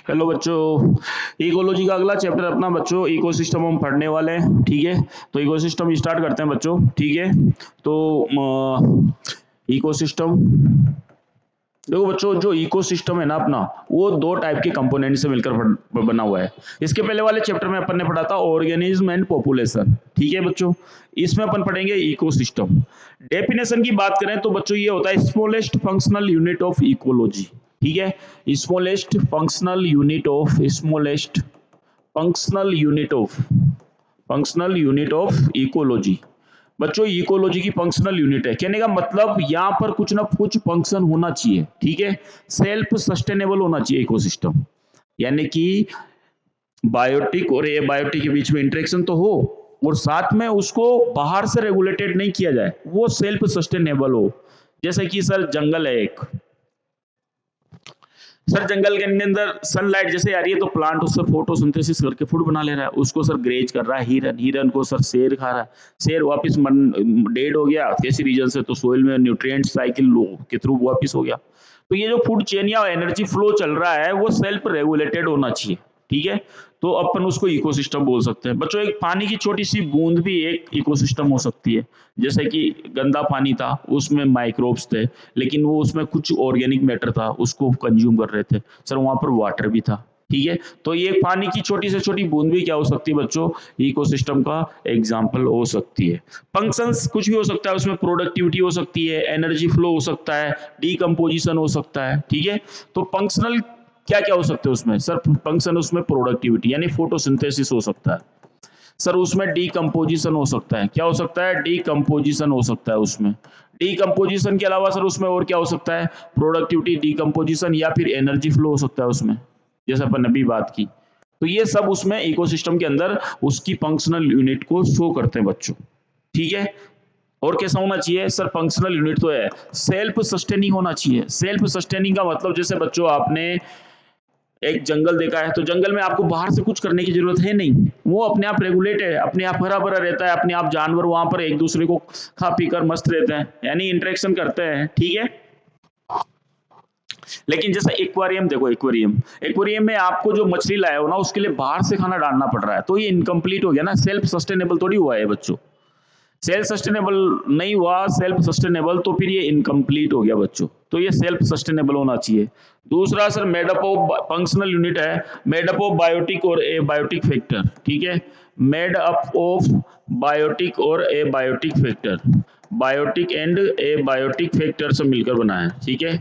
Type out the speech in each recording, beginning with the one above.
Hello बच्चों, ecology का अगला चैप्टर अपना बच्चों इकोसिस्टम हम पढ़ने वाले हैं। ठीक है, तो इकोसिस्टम स्टार्ट करते हैं बच्चों। ठीक है, तो इकोसिस्टम देखो बच्चों, जो इकोसिस्टम है ना अपना, वो दो टाइप के कंपोनेंट से मिलकर बना हुआ है। इसके पहले वाले चैप्टर में अपन ने पढ़ा था ऑर्गेनिज्म एंड पॉपुलेशन। ठीक है बच्चों, इसमें अपन पढ़ेंगे इकोसिस्टम। डेफिनेशन की बात करें तो बच्चों ये होता है smallest functional unit of ecology. ठीक है, smallest functional unit of smallest functional unit of ecology. बच्चों इकोलॉजी की फंक्शनल यूनिट है, कहने का मतलब यहाँ पर कुछ ना कुछ फंक्शन होना चाहिए। ठीक है, सेल्फ सस्टेनेबल होना चाहिए इकोसिस्टम, यानी कि बायोटिक और एबायोटिक के बीच में इंटरेक्शन तो हो और साथ में उसको बाहर से रेगुलेटेड नहीं किया जाए, वो सेल्फ सस्टेनेबल हो। जैसे कि सर जंगल है एक, सर जंगल के अंदर सनलाइट जैसे आ रही है तो प्लांट उससे फोटोसिंथेसिस करके फूड बना ले रहा है, उसको सर ग्रेज कर रहा है हिरन, हिरन को सर शेर खा रहा है, शेर वापस डेड हो गया किसी रीजन से तो सोइल में न्यूट्रिएंट साइकिल के थ्रू वापस हो गया। तो ये जो फूड चेन या एनर्जी फ्लो चल रहा है वो सेल्फ रेगुलेटेड होना चाहिए। ठीक है, तो अपन उसको इकोसिस्टम बोल सकते हैं। बच्चों एक पानी की छोटी सी बूंद भी एक इकोसिस्टम हो सकती है। जैसे कि गंदा पानी था, उसमें माइक्रोब्स थे, लेकिन वो उसमें कुछ ऑर्गेनिक मैटर था, उसको कंज्यूम कर रहे थे, सर वहां पर वाटर भी था। ठीक है, तो ये पानी की छोटी से छोटी बूंद भी क्या हो सकती है बच्चों, इकोसिस्टम का एग्जाम्पल हो सकती है। फंक्शंस कुछ भी हो सकता है उसमें, प्रोडक्टिविटी हो सकती है, एनर्जी फ्लो हो सकता है, डीकम्पोजिशन हो सकता है। ठीक है, तो फंक्शनल क्या क्या हो सकते हैं उसमें, सर फंक्शन उसमें प्रोडक्टिविटी यानी फोटोसिंथेसिस हो सकता है, सर उसमें डीकम्पोजिशन हो सकता है। क्या हो सकता है, डीकम्पोजिशन हो सकता है उसमें। डीकम्पोजिशन के अलावा सर उसमें और क्या हो सकता है, प्रोडक्टिविटी, डीकम्पोजिशन या फिर एनर्जी फ्लो हो सकता है उसमें, जैसे अपन ने अभी बात की। तो ये सब उसमें इकोसिस्टम के अंदर उसकी फंक्शनल यूनिट को शो करते हैं बच्चों। ठीक है, और कैसा होना चाहिए सर, फंक्शनल यूनिट तो है सेल्फ सस्टेनिंग होना चाहिए। सेल्फ सस्टेनिंग का मतलब जैसे बच्चों आपने एक जंगल देखा है, तो जंगल में आपको बाहर से कुछ करने की जरूरत है नहीं, वो अपने आप रेगुलेट है, अपने आप हरा भरा रहता है, अपने आप जानवर वहां पर एक दूसरे को खा पी कर मस्त रहते हैं, यानी इंटरेक्शन करते हैं। ठीक है, लेकिन जैसे एक्वेरियम देखो, एक्वेरियम में आपको जो मछली लाया हो ना उसके लिए बाहर से खाना डालना पड़ रहा है, तो ये इनकम्प्लीट हो गया ना, सेल्फ सस्टेनेबल थोड़ी हुआ है बच्चों। सेल्फ सस्टेनेबल नहीं हुआ, सेल्फ सस्टेनेबल तो फिर ये इनकम्प्लीट हो गया बच्चों। तो ये सेल्फ सस्टेनेबल होना चाहिए। दूसरा sir made up of functional unit है, मेडअप ऑफ बायोटिक और एबायोटिक फैक्टर। ठीक है, मेड अप ऑफ बायोटिक और abiotic factor, biotic and abiotic factor से मिलकर बना है। ठीक है,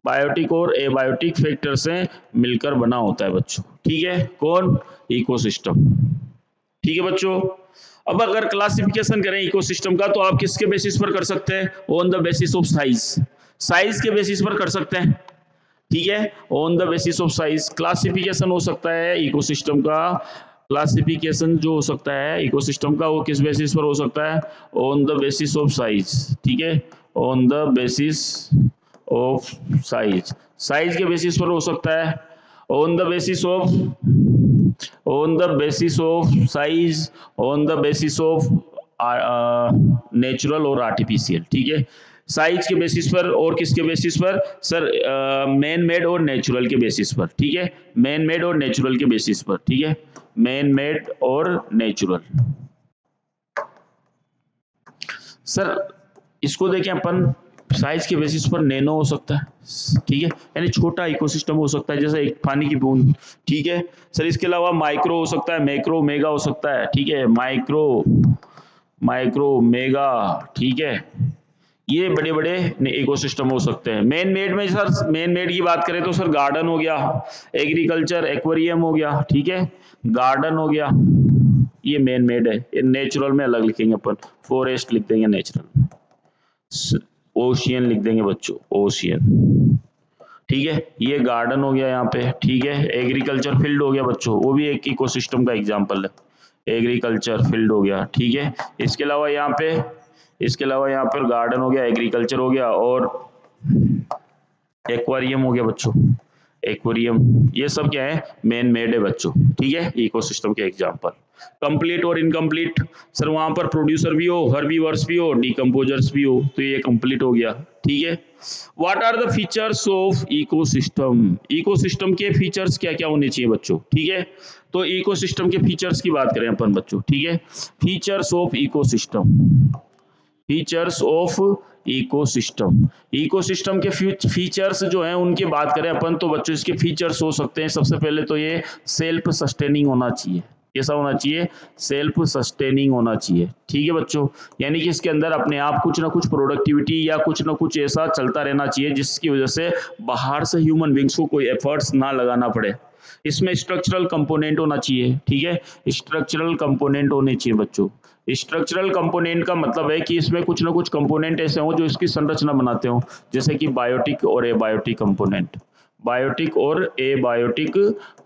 बायोटिक और एबायोटिक फैक्टर से मिलकर बना होता है बच्चों। ठीक है, कौन, इकोसिस्टम। ठीक है बच्चों, अब अगर क्लासिफिकेशन करें इकोसिस्टम का तो आप किसके बेसिस पर कर सकते हैं, on the basis of size, size के बेसिस पर कर सकते हैं। ठीक है, on the basis of size classification हो सकता है इकोसिस्टम का। क्लासिफिकेशन जो हो सकता है इकोसिस्टम का वो किस बेसिस पर हो सकता है, on the basis of size. ठीक है, on the basis of size, size के बेसिस पर हो सकता है, on the basis of, on the basis of size, on the basis of natural और आर्टिफिशियल। ठीक है, साइज के बेसिस पर और किसके बेसिस पर सर, मैन मेड और नेचुरल के बेसिस पर। ठीक है, मैन मेड और नेचुरल के बेसिस पर। ठीक है, मैन मेड और नेचुरल। सर इसको देखें अपन, साइज के बेसिस पर नैनो हो सकता है। ठीक है, यानी छोटा इकोसिस्टम हो सकता है जैसे एक पानी की बूंद। ठीक है सर, इसके अलावा माइक्रो हो सकता है, मैक्रो, मेगा हो सकता है। ठीक है, माइक्रो, माइक्रो, मेगा। ठीक है, ये बड़े बड़े इकोसिस्टम हो सकते हैं। मैन मेड में सर, मैन मेड की बात करें तो सर गार्डन हो गया, एग्रीकल्चर, एक्वेरियम हो गया। ठीक है, गार्डन हो गया, ये मैन मेड है। ये नेचुरल में अलग लिखेंगे अपन, फॉरेस्ट लिख देंगे, नेचुरल, ओशियन लिख देंगे बच्चों, ओशियन। ठीक है, ये गार्डन हो गया यहाँ पे। ठीक है, एग्रीकल्चर फील्ड हो गया बच्चों, वो भी एक इकोसिस्टम का एग्जांपल है, एग्रीकल्चर फील्ड हो गया। ठीक है, इसके अलावा यहाँ पे, इसके अलावा यहाँ पर गार्डन हो गया, एग्रीकल्चर हो गया और एक्वेरियम हो गया बच्चों। एक्वेरियम, ये सब क्या है, मैन मेड है बच्चों, ठीक है, इकोसिस्टम के एग्जांपल। कंप्लीट और इनकम्प्लीट, सर वहां पर प्रोड्यूसर भी हो, हर्बीवर्स भी हो, डिकम्पोजर्स भी हो, तो ये कंप्लीट हो गया, ठीक है। What are the features of ecosystem, ecosystem के फीचर्स क्या क्या होने चाहिए बच्चों, ठीक है। तो इकोसिस्टम के फीचर्स की बात करें अपन बच्चों, ठीक है। Features of ecosystem, features of ecosystem, ecosystem के फीचर्स जो हैं उनकी बात करें अपन, तो बच्चों इसके फीचर्स हो सकते हैं, सबसे पहले तो ये सेल्फ सस्टेनिंग होना चाहिए। कैसा होना चाहिए, सेल्फ सस्टेनिंग होना चाहिए, ठीक है बच्चों। यानी कि इसके अंदर अपने आप कुछ ना कुछ प्रोडक्टिविटी या कुछ ना कुछ ऐसा चलता रहना चाहिए जिसकी वजह से बाहर से ह्यूमन बींग्स को कोई एफर्ट्स ना लगाना पड़े। इसमें स्ट्रक्चरल कंपोनेंट होना चाहिए, ठीक है, स्ट्रक्चरल कंपोनेंट होने चाहिए बच्चों। स्ट्रक्चरल कंपोनेंट का मतलब है कि इसमें कुछ ना कुछ कंपोनेंट ऐसे हों जो इसकी संरचना बनाते हो, जैसे कि बायोटिक और एबायोटिक कंपोनेंट, बायोटिक और एबायोटिक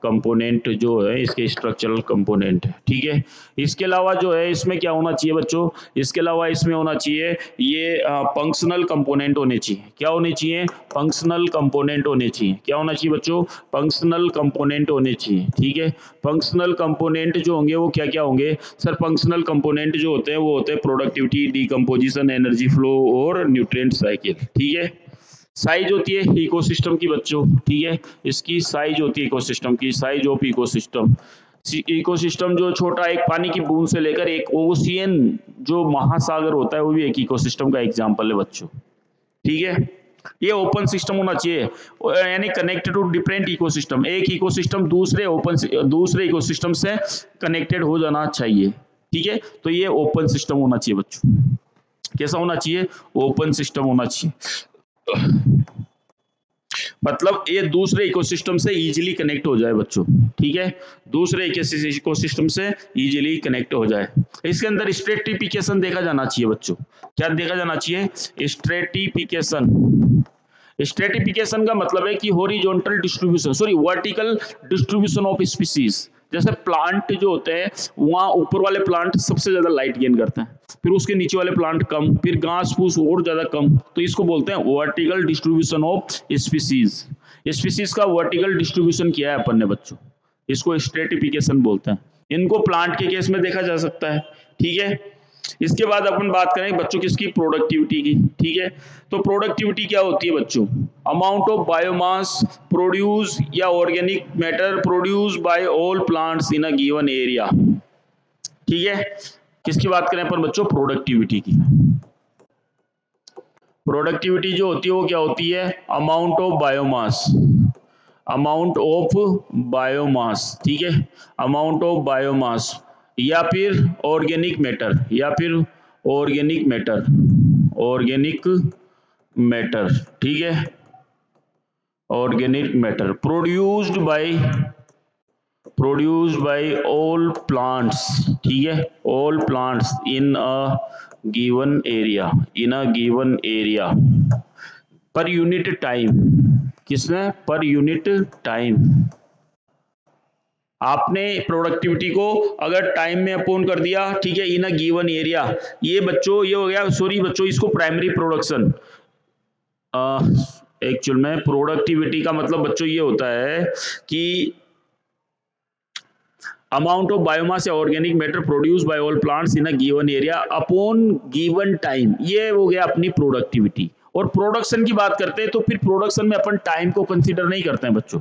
कंपोनेंट जो है इसके स्ट्रक्चरल कंपोनेंट है, ठीक है। इसके अलावा जो है इसमें क्या होना चाहिए बच्चों, इसके अलावा इसमें होना चाहिए ये फंक्शनल कंपोनेंट होने चाहिए। क्या होने चाहिए, फंक्शनल कंपोनेंट होने चाहिए। क्या होना चाहिए बच्चों, फंक्शनल कंपोनेंट होने चाहिए, ठीक है। फंक्शनल कंपोनेंट जो होंगे वो क्या क्या होंगे, सर फंक्शनल कंपोनेंट जो होते हैं वो होते हैं प्रोडक्टिविटी, डिकम्पोजिशन, एनर्जी फ्लो और न्यूट्रिएंट साइकिल, ठीक है। साइज होती है इकोसिस्टम की बच्चों, ठीक है, इसकी साइज होती है इकोसिस्टम की, साइज ऑफ इकोसिस्टम। इकोसिस्टम जो छोटा एक पानी की बूंद से लेकर एक ओशियन जो महासागर होता है वो भी एक इकोसिस्टम का एग्जांपल है बच्चों, ठीक है। ये ओपन सिस्टम होना चाहिए, यानी कनेक्टेड टू डिफरेंट इकोसिस्टम, एक इकोसिस्टम दूसरे इकोसिस्टम से कनेक्टेड हो जाना चाहिए, ठीक है। तो ये ओपन सिस्टम होना चाहिए बच्चों। कैसा होना चाहिए, ओपन सिस्टम होना चाहिए, मतलब ये दूसरे इकोसिस्टम से इजीली कनेक्ट हो जाए बच्चों, ठीक है, दूसरे इकोसिस्टम से इजीली कनेक्ट हो जाए। इसके अंदर स्ट्रेटिफिकेशन देखा जाना चाहिए बच्चों। क्या देखा जाना चाहिए, स्ट्रेटिफिकेशन। स्ट्रेटिफिकेशन का मतलब है कि horizontal distribution, sorry vertical distribution of species. जैसे प्लांट जो होते हैं वहां ऊपर वाले प्लांट सबसे ज्यादा लाइट गेन करते हैं, फिर उसके नीचे वाले प्लांट कम, फिर घास फूस और ज्यादा कम, तो इसको बोलते हैं vertical distribution of species. Species का वर्टिकल डिस्ट्रीब्यूशन किया है अपन ने बच्चों, इसको स्ट्रेटिफिकेशन बोलते हैं। इनको प्लांट के केस में देखा जा सकता है, ठीक है। इसके बाद अपन बात करें बच्चों किसकी, प्रोडक्टिविटी की, ठीक है। तो प्रोडक्टिविटी क्या होती है बच्चों, अमाउंट ऑफ बायोमास प्रोड्यूस या organic matter produce by all plants in a given area, ठीक है। किसकी बात करें अपन बच्चों, प्रोडक्टिविटी की। प्रोडक्टिविटी जो होती है वो क्या होती है, amount of biomass, amount of biomass, ठीक है, अमाउंट ऑफ बायोमास या फिर ऑर्गेनिक मैटर, या फिर ऑर्गेनिक मैटर, ऑर्गेनिक मैटर, ठीक है, organic matter produced by all plants, ठीक है, all plants in a given area, in a given area per unit time. किसमें, पर यूनिट टाइम। आपने प्रोडक्टिविटी को अगर टाइम में अपोन कर दिया, ठीक है, इन अ गिवन एरिया, ये बच्चों ये हो गया, सॉरी बच्चों इसको प्राइमरी प्रोडक्शन। एक्चुअल में प्रोडक्टिविटी का मतलब बच्चों ये होता है कि अमाउंट ऑफ बायोमास या organic matter produce by all plants in a given area upon given time, ये हो गया अपनी प्रोडक्टिविटी। और प्रोडक्शन की बात करते हैं तो फिर प्रोडक्शन में अपन टाइम को कंसीडर नहीं करते हैं बच्चों,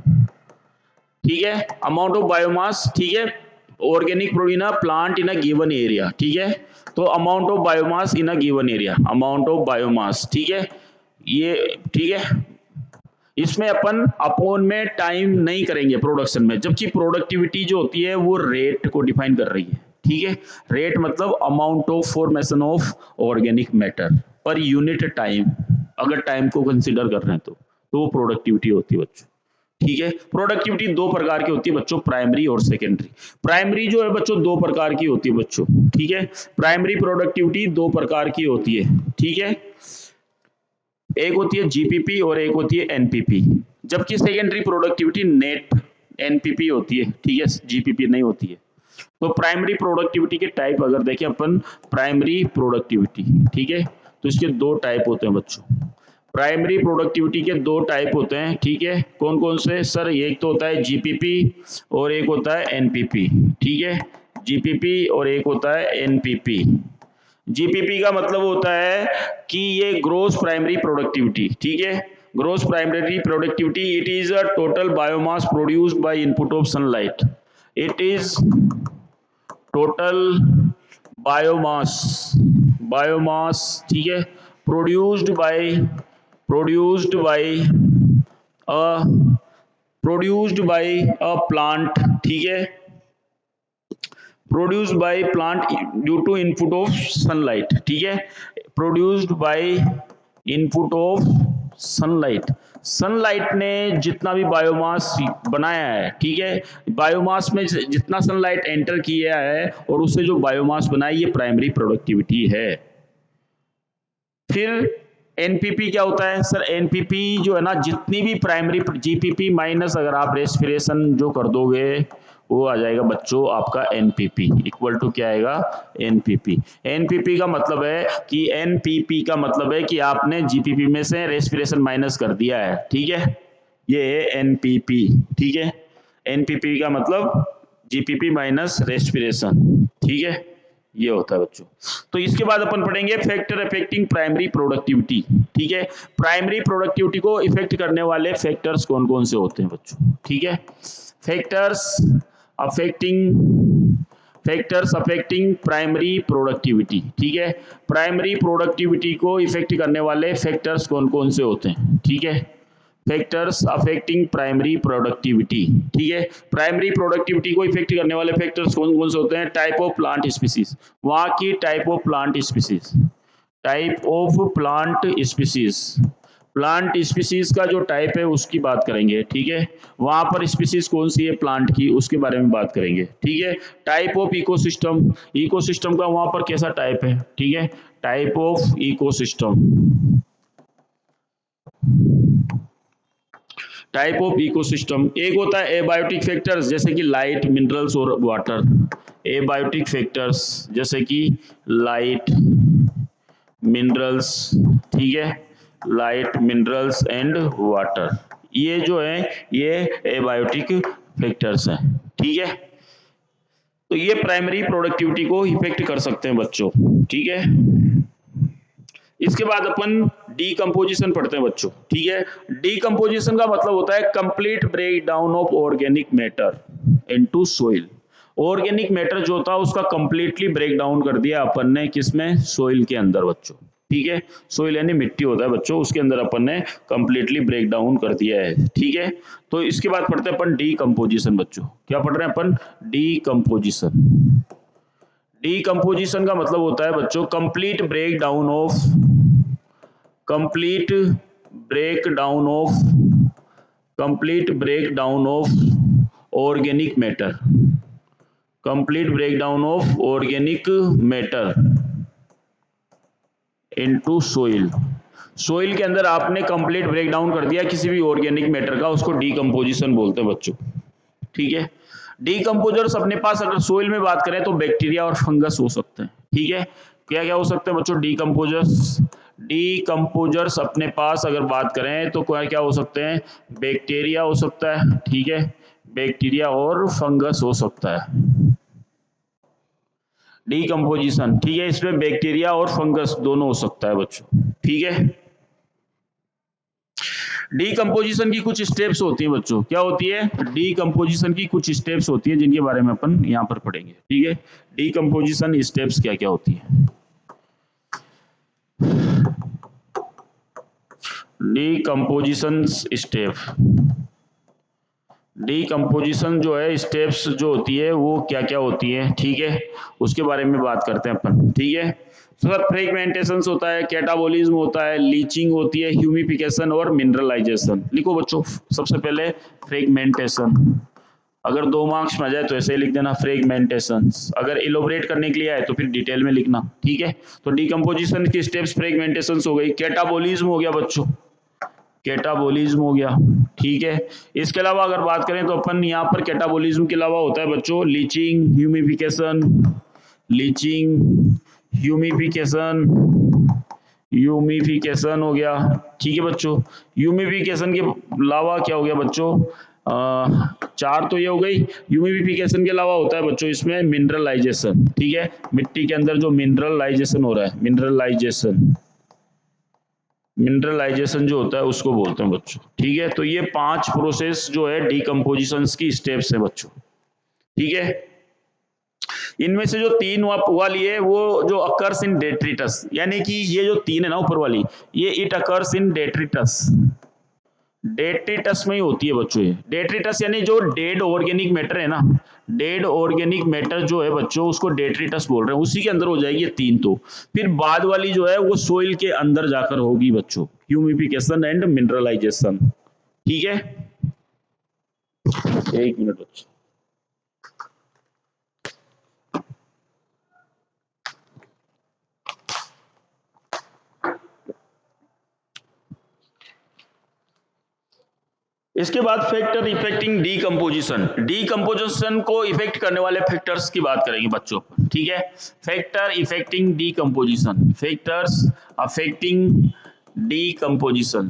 ठीक है। अमाउंट ऑफ बायोमास, ठीक है, organic in a plant in a given area, ठीक है। तो amount of biomass in a given area, amount of biomass, ठीक है, ये ठीक है। इसमें अपन अपोन में टाइम नहीं करेंगे प्रोडक्शन में, जबकि प्रोडक्टिविटी जो होती है वो रेट को डिफाइन कर रही है, ठीक है। रेट मतलब amount of formation of organic matter per unit time, अगर टाइम को कंसीडर कर रहे हैं तो वो प्रोडक्टिविटी होती है बच्चों, ठीक है। प्रोडक्टिविटी दो प्रकार की होती है बच्चों, प्राइमरी और सेकेंडरी। प्राइमरी जो है बच्चों दो प्रकार की होती है बच्चों, ठीक है, प्राइमरी प्रोडक्टिविटी दो प्रकार की होती है, ठीक है। एक होती है जीपीपी और एक होती है एनपीपी, जबकि सेकेंडरी प्रोडक्टिविटी नेट एनपीपी होती है, ठीक है, जीपीपी नहीं होती है। तो प्राइमरी प्रोडक्टिविटी के टाइप अगर देखें अपन, प्राइमरी प्रोडक्टिविटी, ठीक है, तो इसके दो टाइप होते हैं बच्चों। प्राइमरी प्रोडक्टिविटी के दो टाइप होते हैं, ठीक है, कौन कौन से सर? एक तो होता है जीपीपी और एक होता है एनपीपी, ठीक है, जीपीपी और एक होता है एनपीपी। जीपीपी का मतलब होता है कि ये ग्रोस प्राइमरी प्रोडक्टिविटी, ठीक है, gross primary productivity, it is a total biomass produced by input of sunlight, it is total biomass, biomass, ठीक है, produced by a produced by a plant, ठीक है, produced by plant due to input of sunlight, ठीक है, produced by input of sunlight. Sunlight ने जितना भी biomass बनाया है, ठीक है, बायोमास में जितना सनलाइट एंटर किया है और उससे जो बायोमास बना है, ये प्राइमरी प्रोडक्टिविटी है। फिर एनपीपी क्या होता है सर? एनपीपी जो है ना, जितनी भी प्राइमरी, जीपीपी माइनस अगर आप रेस्पिरेशन जो कर दोगे वो आ जाएगा बच्चों आपका एनपीपी, इक्वल टू क्या आएगा? एनपीपी। एनपीपी का मतलब है कि एनपीपी का मतलब है कि आपने जीपीपी में से रेस्पिरेशन माइनस कर दिया है, ठीक है, ये है एनपीपी, ठीक है, एनपीपी का मतलब जीपीपी माइनस रेस्पिरेशन, ठीक है, ये होता है बच्चों। तो इसके बाद अपन पढ़ेंगे फैक्टर अफेक्टिंग प्राइमरी प्रोडक्टिविटी, ठीक है, प्राइमरी प्रोडक्टिविटी को इफेक्ट करने वाले फैक्टर्स कौन कौन से होते हैं बच्चों, ठीक है, फैक्टर्स अफेक्टिंग प्राइमरी प्रोडक्टिविटी, ठीक है, प्राइमरी प्रोडक्टिविटी को इफेक्ट करने वाले फैक्टर्स कौन कौन से होते हैं, ठीक है, फैक्टर्स अफेक्टिंग प्राइमरी प्रोडक्टिविटी, ठीक है, प्राइमरी प्रोडक्टिविटी को इफेक्ट करने वाले फैक्टर्स कौन कौन से होते हैं? टाइप ऑफ प्लांट स्पीसीज, वहां की type of plant species, type of plant species, plant species का जो टाइप है उसकी बात करेंगे, ठीक है, वहां पर स्पीसीज कौन सी है प्लांट की उसके बारे में बात करेंगे, ठीक है, टाइप ऑफ इकोसिस्टम, इकोसिस्टम का वहां पर कैसा टाइप है, ठीक है, type of ecosystem, type of ecosystem. एक होता है एबायोटिक फैक्टर्स जैसे कि लाइट, मिनरल्स और वाटर, एबायोटिक फैक्टर्स जैसे कि लाइट, मिनरल्स, ठीक है, लाइट, मिनरल्स एंड वाटर, ये जो है ये एबायोटिक फैक्टर्स हैं, ठीक है, तो ये प्राइमरी प्रोडक्टिविटी को इफेक्ट कर सकते हैं बच्चों, ठीक है। इसके बाद अपन डीकम्पोजिशन पढ़ते हैं बच्चों, ठीक है, डीकम्पोजिशन का मतलब होता है complete break down of organic matter into soil. Organic matter जो होता है उसका कंप्लीटली ब्रेक डाउन कर दिया अपन ने, किसमें? सोइल के अंदर बच्चों, ठीक है, सोइल यानी मिट्टी होता है बच्चों, उसके अंदर अपन ने कंप्लीटली ब्रेक डाउन कर दिया है, ठीक है। तो इसके बाद पढ़ते हैं अपन डीकम्पोजिशन बच्चों, क्या पढ़ रहे हैं अपन? डीकम्पोजिशन। डीकम्पोजिशन का मतलब होता है बच्चों complete break down of organic matter, complete break down of organic matter into soil. Soil के अंदर आपने कंप्लीट ब्रेक डाउन कर दिया किसी भी ऑर्गेनिक मैटर का, उसको डीकम्पोजिशन बोलते हैं बच्चों, ठीक है। डीकम्पोजर्स अपने पास अगर सोइल में बात करें तो बैक्टीरिया और फंगस हो सकते हैं, ठीक है, क्या क्या हो सकते हैं बच्चों? डीकम्पोजर्स अपने पास अगर बात करें तो क्या हो सकते हैं? बैक्टीरिया हो सकता है, ठीक है, बैक्टीरिया और फंगस हो सकता है डीकम्पोजिशन, ठीक है, इसमें बैक्टीरिया और फंगस दोनों हो सकता है बच्चों, ठीक है। डीकम्पोजिशन की कुछ स्टेप्स होती हैं बच्चों, क्या होती है? डीकम्पोजिशन की कुछ स्टेप्स होती है जिनके बारे में अपन यहाँ पर पढ़ेंगे, ठीक है, डीकम्पोजिशन स्टेप्स क्या क्या होती है। डीकम्पोजिशन स्टेप, डीकम्पोजिशन जो है स्टेप्स जो होती है वो क्या क्या होती है, ठीक है, उसके बारे में बात करते हैं अपन, ठीक है। सर फ्रेगमेंटेशन होता है, कैटाबोलिज्म होता है, लीचिंग होती है, ह्यूमिफिकेशन और मिनरलाइजेशन। लिखो बच्चों सबसे पहले फ्रेगमेंटेशन, अगर 2 मार्क्स में आ जाए तो ऐसे ही लिख देना फ्रेगमेंटेशन, अगर इलोबरेट करने के लिए आए तो फिर डिटेल में लिखना, ठीक है। तो डीकम्पोजिशन की स्टेप्स फ्रेगमेंटेशन हो गई, कैटाबोलिज्म हो गया बच्चों, कैटाबोलिज्म हो गया, ठीक है। इसके अलावा अगर बात करें तो अपन यहाँ पर कैटाबोलिज्म के अलावा होता है बच्चों लीचिंग, ह्यूमिफिकेशन, ह्यूमिफिकेशन हो गया, ठीक है बच्चों। ह्यूमिफिकेशन के अलावा क्या हो गया बच्चों, चार तो ये हो गई। ह्यूमिफिकेशन के अलावा होता है बच्चों इसमें मिनरलाइजेशन, ठीक है, मिट्टी के अंदर जो मिनरलाइजेशन हो रहा है, मिनरलाइजेशन जो होता है उसको बोलते हैं बच्चों, ठीक है। तो ये 5 प्रोसेस जो है डिकम्पोजिशन की स्टेप्स है बच्चों, ठीक है। इनमें से जो 3 वाली है वो जो अकर्स इन डेट्रिटस, यानी कि ये जो 3 है ना ऊपर वाली, ये it occurs in detritus, detritus में ही होती है बच्चों। ये डेट्रिटस यानी जो डेड ऑर्गेनिक मैटर है ना, डेड ऑर्गेनिक मैटर जो है बच्चों उसको डेट्रिटस बोल रहे हैं, उसी के अंदर हो जाएगी ये 3। तो फिर बाद वाली जो है वो सोइल के अंदर जाकर होगी बच्चों, ह्यूमिफिकेशन एंड मिनरलाइजेशन, ठीक है। 1 मिनट बच्चों। इसके बाद फैक्टर इफेक्टिंग डीकम्पोजिशन, डीकम्पोजिशन को इफेक्ट करने वाले फैक्टर्स की बात करेंगे बच्चों, ठीक है। Factor effecting decomposition, factors affecting decomposition,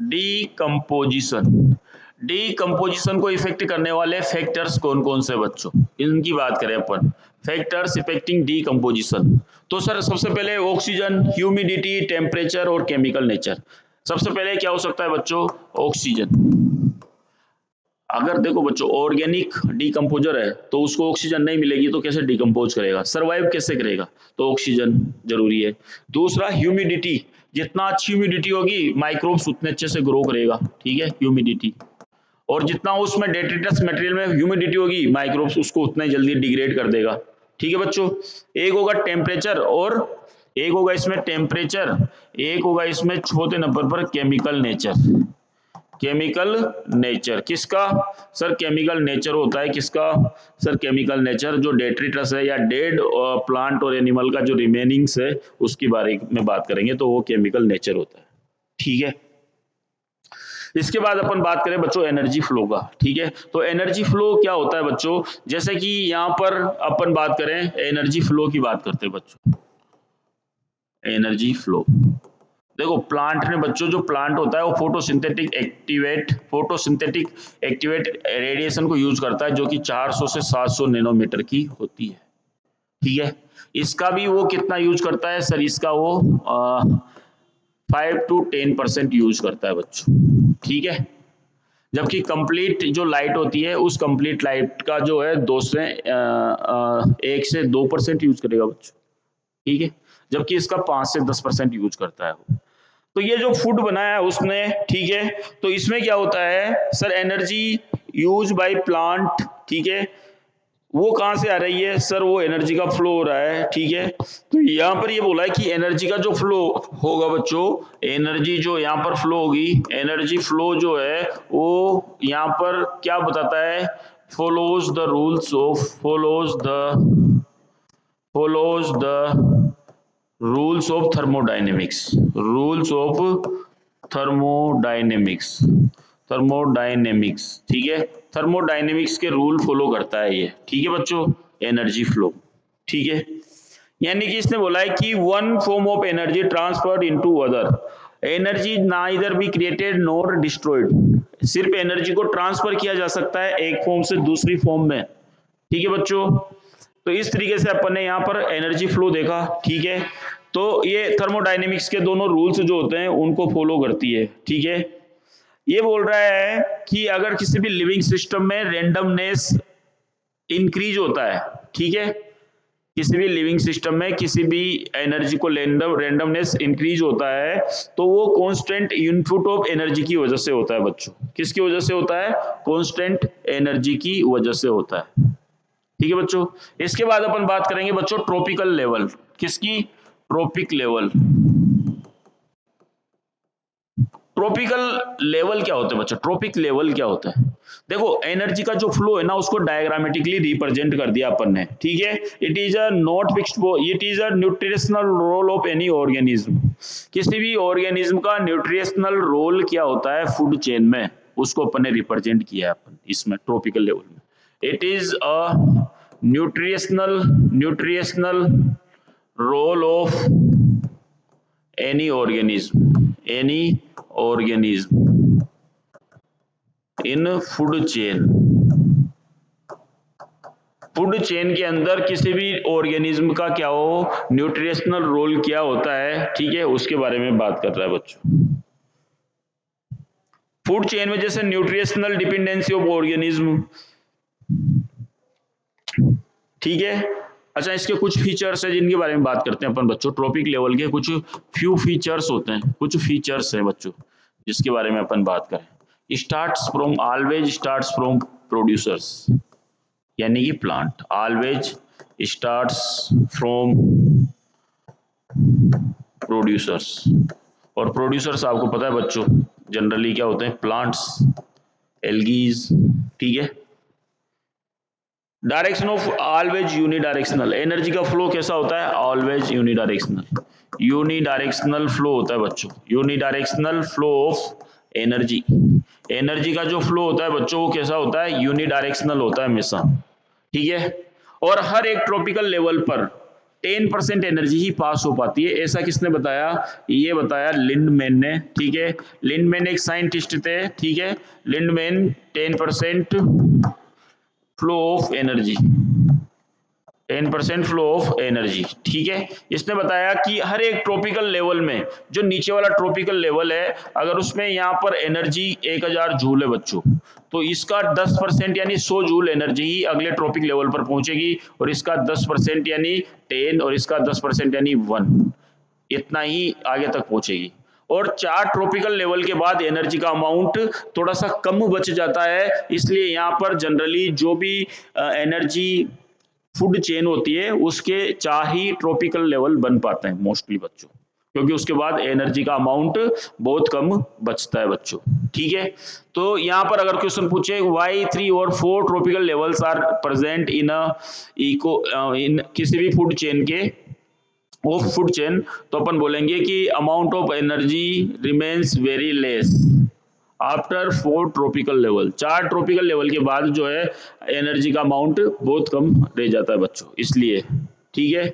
decomposition, decomposition को इफेक्ट करने वाले फैक्टर्स कौन कौन से बच्चों, इनकी बात करें अपन। फैक्टर्स इफेक्टिंग डीकम्पोजिशन, तो सर सबसे पहले ऑक्सीजन, ह्यूमिडिटी, टेम्परेचर और केमिकल नेचर। सबसे पहले क्या हो सकता है बच्चों, ऑक्सीजन। अगर देखो बच्चों ऑर्गेनिक डीकम्पोजर है तो उसको ऑक्सीजन नहीं मिलेगी तो कैसे डिकम्पोज करेगा, सरवाइव कैसे करेगा, तो ऑक्सीजन जरूरी है। दूसरा ह्यूमिडिटी, जितना अच्छी ह्यूमिडिटी होगी माइक्रोब्स उतने अच्छे से ग्रो करेगा, ठीक है, ह्यूमिडिटी। और जितना उसमें डेट्रिटस मटेरियल में ह्यूमिडिटी होगी माइक्रोब्स उसको उतना ही जल्दी डिग्रेड कर देगा, ठीक है बच्चों। एक होगा टेम्परेचर और एक होगा इसमें टेम्परेचर, एक होगा इसमें चौथे नंबर पर केमिकल नेचर। केमिकल नेचर किसका, सर केमिकल नेचर होता है किसका, सर केमिकल नेचर जो डेट्रिटस है या डेड प्लांट और एनिमल का जो रिमेनिंग्स है उसके बारे में बात करेंगे तो वो केमिकल नेचर होता है, ठीक है। इसके बाद अपन बात करें बच्चों एनर्जी फ्लो का, ठीक है। तो एनर्जी फ्लो क्या होता है बच्चों, जैसे कि यहाँ पर अपन बात करें एनर्जी फ्लो की बात करते हैं बच्चों, एनर्जी फ्लो। देखो प्लांट में बच्चों जो प्लांट होता है वो फोटोसिंथेटिक एक्टिवेट रेडिएशन को यूज करता है जो कि 400 से 700 नैनोमीटर की होती है, ठीक है। इसका भी वो कितना यूज करता है सर, इसका वो 5 to 10% यूज करता है बच्चों, ठीक है। जबकि कंप्लीट जो लाइट होती है उस कंप्लीट लाइट का जो है 1 से 2% यूज करेगा बच्चों, ठीक है। जबकि इसका 5 से 10% यूज करता है वो। तो ये जो फूड बनाया है उसने, ठीक है, तो इसमें क्या होता है sir, energy use by plant, ठीक है। वो कहां से आ रही है सर, वो एनर्जी का फ्लो हो रहा है, ठीक है। तो यहां पर ये बोला है कि एनर्जी का जो फ्लो होगा बच्चों, एनर्जी जो यहां पर फ्लो होगी, एनर्जी फ्लो जो है वो यहां पर क्या बताता है, follows the rules of follows the rules of thermodynamics, rules of thermodynamics, thermodynamics, ठीक है। थर्मोडायनेमिक्स के रूल फॉलो करता है ये, ठीक है बच्चों, एनर्जी फ्लो, ठीक है। यानी कि इसने बोला है कि one form of energy transferred into other, energy neither be created nor destroyed, सिर्फ एनर्जी को ट्रांसफर किया जा सकता है एक फॉर्म से दूसरी फॉर्म में, ठीक है बच्चों। तो इस तरीके से अपन ने यहाँ पर एनर्जी फ्लो देखा, ठीक है। तो ये थर्मोडायनेमिक्स के दोनों रूल्स जो होते हैं उनको फॉलो करती है, ठीक है। ये बोल रहा है कि अगर किसी भी लिविंग सिस्टम में रेंडमनेस इंक्रीज होता है, ठीक है, किसी भी लिविंग सिस्टम में किसी भी एनर्जी को रेंडमनेस इंक्रीज होता है तो वो कांस्टेंट इनपुट ऑफ एनर्जी की वजह से होता है बच्चों, किसकी वजह से होता है, कांस्टेंट एनर्जी की वजह से होता है, ठीक है बच्चों। इसके बाद अपन बात करेंगे बच्चों ट्रॉपिकल लेवल, किसकी, ट्रॉपिक लेवल। ट्रॉपिकल लेवल क्या होता है बच्चों, ट्रॉपिक लेवल क्या होता है, देखो एनर्जी का जो फ्लो है ना उसको डायग्रामेटिकली रिप्रेजेंट कर दिया अपन ने, ठीक है। It is a not fixed, it is a nutritional role of any organism, किसी भी ऑर्गेनिज्म का न्यूट्रिशनल रोल क्या होता है फूड चेन में, उसको अपन ने रिप्रेजेंट किया है अपन इसमें ट्रॉपिकल लेवल में। It is a nutritional role of any organism in food chain, food chain के अंदर किसी भी ऑर्गेनिज्म का क्या हो, न्यूट्रिशनल रोल क्या होता है, ठीक है, उसके बारे में बात कर रहा है बच्चों। फूड चेन में जैसे न्यूट्रिशनल डिपेंडेंसी ऑफ ऑर्गेनिज्म, ठीक है। अच्छा, इसके कुछ फीचर्स है जिनके बारे में बात करते हैं अपन बच्चों। ट्रॉपिक लेवल के कुछ फ्यू फीचर्स होते हैं, कुछ फीचर्स हैं बच्चों जिसके बारे में अपन बात करें। ऑलवेज स्टार्ट्स फ्रॉम प्रोड्यूसर्स, यानी कि plant always starts from producers, और प्रोड्यूसर्स आपको पता है बच्चों जनरली क्या होते हैं, प्लांट्स, एल्गीज, ठीक है। Direction of always unidirectional, energy का फ्लो कैसा होता है, ऑलवेज यूनिडायरेक्शनल, यूनिडायरेक्शनल फ्लो होता है बच्चों, unidirectional flow of energy, energy का जो फ्लो होता है बच्चों वो कैसा होता है, यूनिडायरेक्शनल होता है हमेशा, ठीक है। और हर एक ट्रॉपिकल लेवल पर 10% एनर्जी ही पास हो पाती है, ऐसा किसने बताया, ये बताया लिंडमैन ने, ठीक है। लिंडमैन एक साइंटिस्ट थे, ठीक है। Lindeman 10% flow of energy, 10% flow of energy, ठीक है। इसने बताया कि हर एक ट्रॉपिकल लेवल में, जो नीचे वाला ट्रॉपिकल लेवल है, अगर उसमें यहाँ पर एनर्जी 1000 जूल है बच्चों, तो इसका 10% यानी 100 जूल एनर्जी ही अगले ट्रॉपिक लेवल पर पहुंचेगी, और इसका 10% यानी 10, और इसका 10% यानी 1, इतना ही आगे तक पहुंचेगी। और 4 ट्रॉपिकल लेवल के बाद एनर्जी का अमाउंट थोड़ा सा कम बच जाता है, इसलिए यहाँ पर जनरली जो भी एनर्जी फूड चेन होती है उसके 4 ही ट्रॉपिकल लेवल बन पाते हैं मोस्टली बच्चों, क्योंकि उसके बाद एनर्जी का अमाउंट बहुत कम बचता है बच्चों, ठीक है। तो यहाँ पर अगर क्वेश्चन पूछे वाई 3 और 4 tropical levels are present in in किसी भी फूड चेन के ऑफ फूड चेन, तो अपन बोलेंगे कि amount of energy remains very less after 4 tropical level, 4 tropical level के बाद जो है एनर्जी का अमाउंट बहुत कम रह जाता है बच्चों, इसलिए, ठीक है।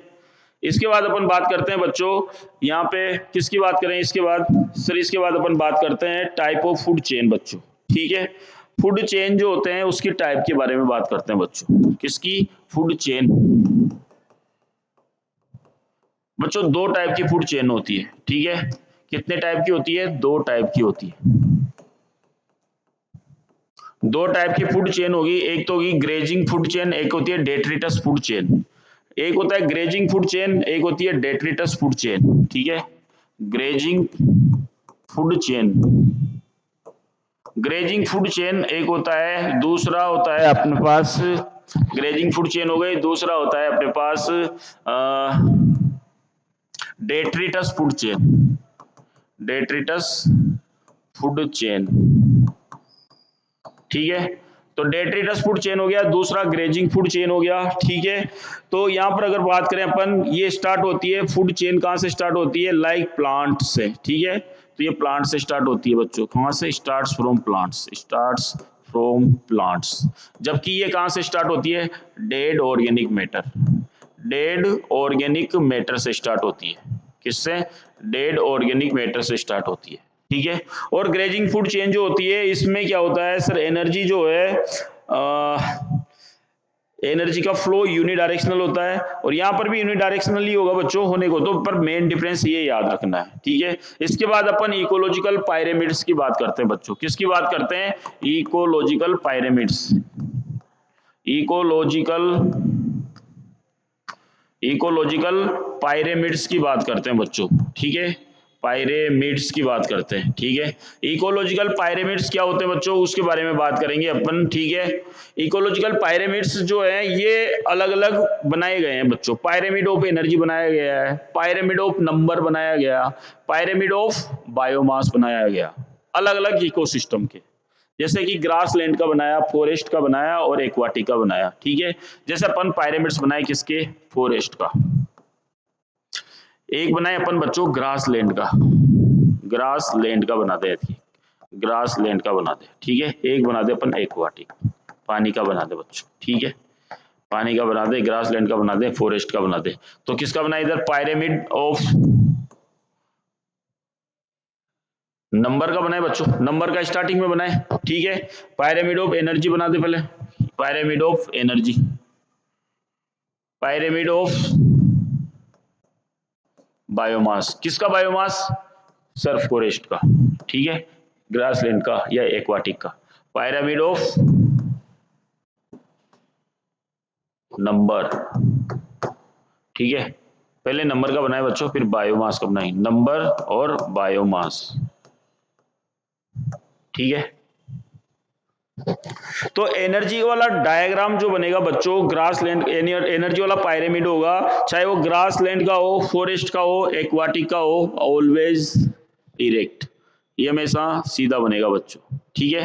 इसके बाद अपन बात करते हैं बच्चों, यहाँ पे किसकी बात करें इसके बाद, सर इसके बाद अपन बात करते हैं टाइप ऑफ फूड चेन बच्चों, ठीक है। फूड चेन जो होते हैं उसकी टाइप के बारे में बात करते हैं बच्चों, किसकी, फूड चेन। बच्चों 2 टाइप की फूड चेन होती है, ठीक है। कितने टाइप की होती है, 2 टाइप की होती है। 2 टाइप की फूड चेन होगी, एक तो होगी ग्रेजिंग फूड चेन, एक होती है डेट्रिटस फूड चेन। एक होता है ग्रेजिंग फूड चेन, एक होती है डेट्रिटस फूड चेन, ठीक है। Grazing food chain, grazing food chain एक होता है, दूसरा होता है अपने पास, ग्रेजिंग फूड चेन हो गई, दूसरा होता है अपने पास detritus food chain, detritus food chain, ठीक है। तो डेट्रिटस फूड चेन हो गया, दूसरा ग्रेजिंग फूड चेन हो गया, ठीक है। तो यहाँ पर अगर बात करें अपन, ये स्टार्ट होती है फूड चेन कहाँ से स्टार्ट होती है, लाइक प्लांट से, ठीक है। तो ये प्लांट से स्टार्ट होती है बच्चों, कहाँ से, starts from plants, starts from plants. जबकि ये कहाँ से स्टार्ट होती है, dead organic matter, dead organic matter से स्टार्ट होती है, किससे, डेड ऑर्गेनिक मैटर से स्टार्ट होती है, ठीक है। और ग्रेजिंग फूड चेन जो होती है इसमें क्या होता है सर, एनर्जी जो है एनर्जी का फ्लो यूनिडायरेक्शनल होता है, और यहाँ पर भी यूनिडायरेक्शनल ही होगा बच्चों होने को, तो पर मेन डिफरेंस ये याद रखना है, ठीक है। इसके बाद अपन इकोलॉजिकल पायरेमिड्स की बात करते हैं बच्चों, किसकी बात करते हैं, इकोलॉजिकल पायरेमिड्स, इकोलॉजिकल पायरेमिड्स की बात करते हैं बच्चों, ठीक है। पायरेमिड्स की बात करते हैं, ठीक है। इकोलॉजिकल पायरेमिड्स क्या होते हैं बच्चों, उसके बारे में बात करेंगे अपन, ठीक है। इकोलॉजिकल पायरेमिड्स जो है ये अलग अलग बनाए गए हैं बच्चों, पायरेमिड ऑफ एनर्जी बनाया गया है, पायरेमिड ऑफ नंबर बनाया गया, पायरेमिड ऑफ बायोमास बनाया गया, अलग अलग इकोसिस्टम के, जैसे कि ग्रासलैंड का बनाया, फॉरेस्ट का बनाया और एक्वाटिक का बनाया, ठीक है। जैसे अपन पायरेमिड्स बनाए किसके, फॉरेस्ट का, एक बनाए अपन बच्चों ग्रासलैंड का, ग्रासलैंड का बना दे, ग्रासलैंड का बना दे, ठीक है। एक बना दे अपन एक्वाटिक, पानी का बना दे बच्चों, ठीक है। पानी का बना दे, ग्रासलैंड का बना दे, फॉरेस्ट का बना दे। तो किसका बना इधर, पायरेमिड ऑफ नंबर का बनाए बच्चों, नंबर का स्टार्टिंग में बनाए, ठीक है। पायरामिड ऑफ एनर्जी बना दे पहले, pyramid of energy, pyramid of biomass, किसका बायोमास, सर फॉरेस्ट का, ठीक है, ग्रासलैंड का या एक्वाटिक का। पायरामिड ऑफ नंबर, ठीक है, पहले नंबर का बनाए बच्चों, फिर बायोमास का बनाए, नंबर और बायोमास, ठीक है। तो एनर्जी वाला डायग्राम जो बनेगा बच्चों, ग्रासलैंड एनर्जी वाला पायरामिड होगा, चाहे वो ग्रासलैंड का हो, फॉरेस्ट का हो, एक्वाटिक का हो, ऑलवेज इरेक्ट, ये हमेशा सीधा बनेगा बच्चों, ठीक है।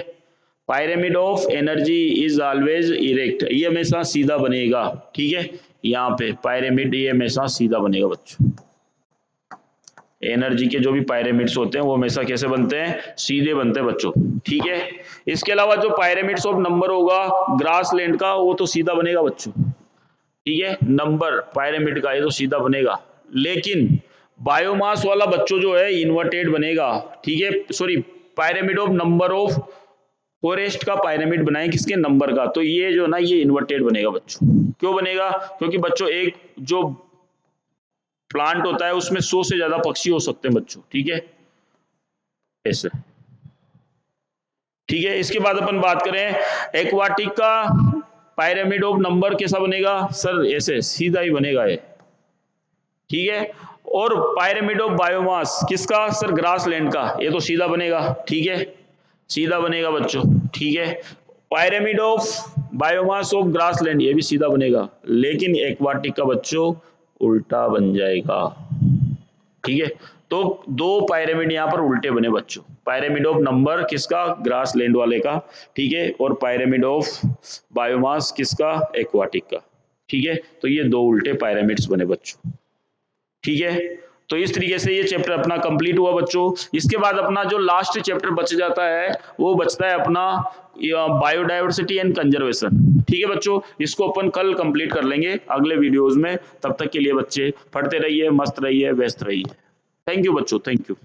Pyramid of energy is always erect, ये हमेशा सीधा बनेगा, ठीक है। यहाँ पे पायरामिड ये हमेशा सीधा बनेगा बच्चों। एनर्जी के जो भी पायरामिड्स होते हैं वो हमेशा कैसे बनते हैं, सीधे बनते हैं बच्चों, ठीक है। इसके अलावा जो पायरामिड्स ऑफ नंबर होगा ग्रासलैंड का, वो तो सीधा बनेगा बच्चों, ठीक है, नंबर पायरामिड का ये तो सीधा बनेगा, लेकिन बायोमास वाला बच्चों जो है इन्वर्टेड बनेगा, ठीक है। Sorry, pyramid of number of forest का पायरामिड बनाए, किसके, नंबर का, तो ये जो ना ये इन्वर्टेड बनेगा बच्चों। क्यों बनेगा, क्योंकि बच्चों एक जो प्लांट होता है उसमें 100 से ज्यादा पक्षी हो सकते हैं बच्चों, ठीक है, ऐसे, ठीक है। इसके बाद अपन बात करें एक्वाटिक का पायरामिड ऑफ नंबर, कैसा बनेगा सर, ऐसे सीधा ही बनेगा ये, ठीक है। और पायरामिड ऑफ बायोमास किसका, सर ग्रासलैंड का, ये तो सीधा बनेगा, ठीक है, सीधा बनेगा बच्चों, ठीक है। Pyramid of biomass of grassland ये भी सीधा बनेगा, लेकिन एक्वाटिक का बच्चों उल्टा बन जाएगा, ठीक है। तो दो पायरामिड यहाँ पर उल्टे बने बच्चों, पायरामिड ऑफ नंबर किसका, ग्रासलैंड वाले का, ठीक है, और पायरामिड ऑफ बायोमास किसका, एक्वाटिक का, ठीक है। तो ये दो उल्टे पायरामिड्स बने बच्चों, ठीक है। तो इस तरीके से ये चैप्टर अपना कंप्लीट हुआ बच्चों। इसके बाद अपना जो लास्ट चैप्टर बच जाता है वो बचता है अपना बायोडाइवर्सिटी एंड कंजर्वेशन, ठीक है बच्चों। इसको अपन कल कंप्लीट कर लेंगे अगले वीडियोस में। तब तक के लिए बच्चे पढ़ते रहिए, मस्त रहिए, व्यस्त रहिए। थैंक यू बच्चों, थैंक यू।